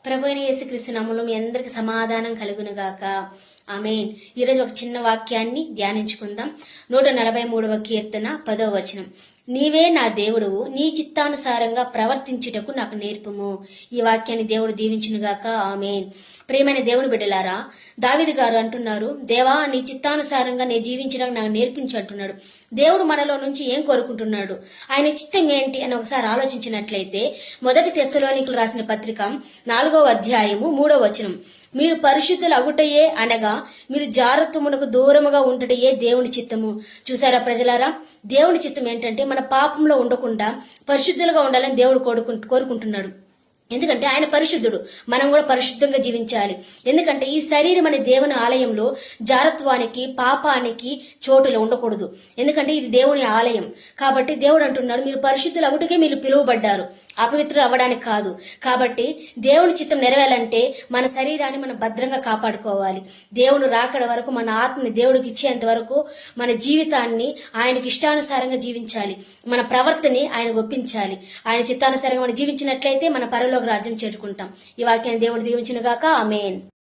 ప్రభువైన యేసుక్రీస్తు నామములో మీ అందరికి సమాధానం కలుగును గాక. ఆమేన్. ఈరోజు ఒక చిన్న వాక్యాన్ని ధ్యానించుకుందాం. 143వ కీర్తన 10వ వచనం. నీవే నా దేవుడువు, నీ చిత్తానుసారంగా ప్రవర్తించుటకు నాకు నేర్పుము. ఈ వాక్యాన్ని దేవుడు దీవించునుగాక. ఆమేన్. ప్రియమైన దేవుని బిడ్డలారా, దావీదు గారు అంటున్నారు, దేవా నీ చిత్తానుసారంగా నేను జీవించడానికి నాకు నేర్పించు అంటున్నాడు. దేవుడు మనలో నుంచి ఏం కోరుకుంటున్నాడు, ఆయన చిత్తం ఏంటి అని ఒకసారి ఆలోచించినట్లయితే 1 తెస్సలోనికులు రాసిన పత్రిక 4వ అధ్యాయము 3వ వచనం. మీరు పరిశుద్ధులు అగుటయే అనగా మీరు జారత్వమునకు దూరముగా ఉండటయే దేవుని చిత్తము. చూసారా ప్రజలారా, దేవుని చిత్తం ఏంటంటే మన పాపంలో ఉండకుండా పరిశుద్ధులుగా ఉండాలని దేవుడు కోరుకుంటున్నాడు. ఎందుకంటే ఆయన పరిశుద్ధుడు, మనం కూడా పరిశుద్ధంగా జీవించాలి. ఎందుకంటే ఈ శరీరం అనే దేవుని ఆలయంలో జారత్వానికి పాపానికి చోటులో ఉండకూడదు. ఎందుకంటే ఇది దేవుని ఆలయం. కాబట్టి దేవుడు అంటున్నాడు, మీరు పరిశుద్ధులు అగుటకే మీరు పిలువబడ్డారు, అపవిత్రులు అవ్వడానికి కాదు. కాబట్టి దేవుని చిత్తం నెరవేరాలంటే మన శరీరాన్ని మనం భద్రంగా కాపాడుకోవాలి. దేవుని రాకడ వరకు మన ఆత్మని దేవుడికి ఇచ్చేంత వరకు మన జీవితాన్ని ఆయనకి ఇష్టానుసారంగా జీవించాలి. మన ప్రవర్తనని ఆయన ఒప్పించాలి. ఆయన చిత్తానుసారంగా మనం జీవించినట్లయితే మన పరలోక రాజ్యం చేరుకుంటాం. ఈ వాక్యాన్ని దేవుడు దీవించునుగాక. ఆమేన్.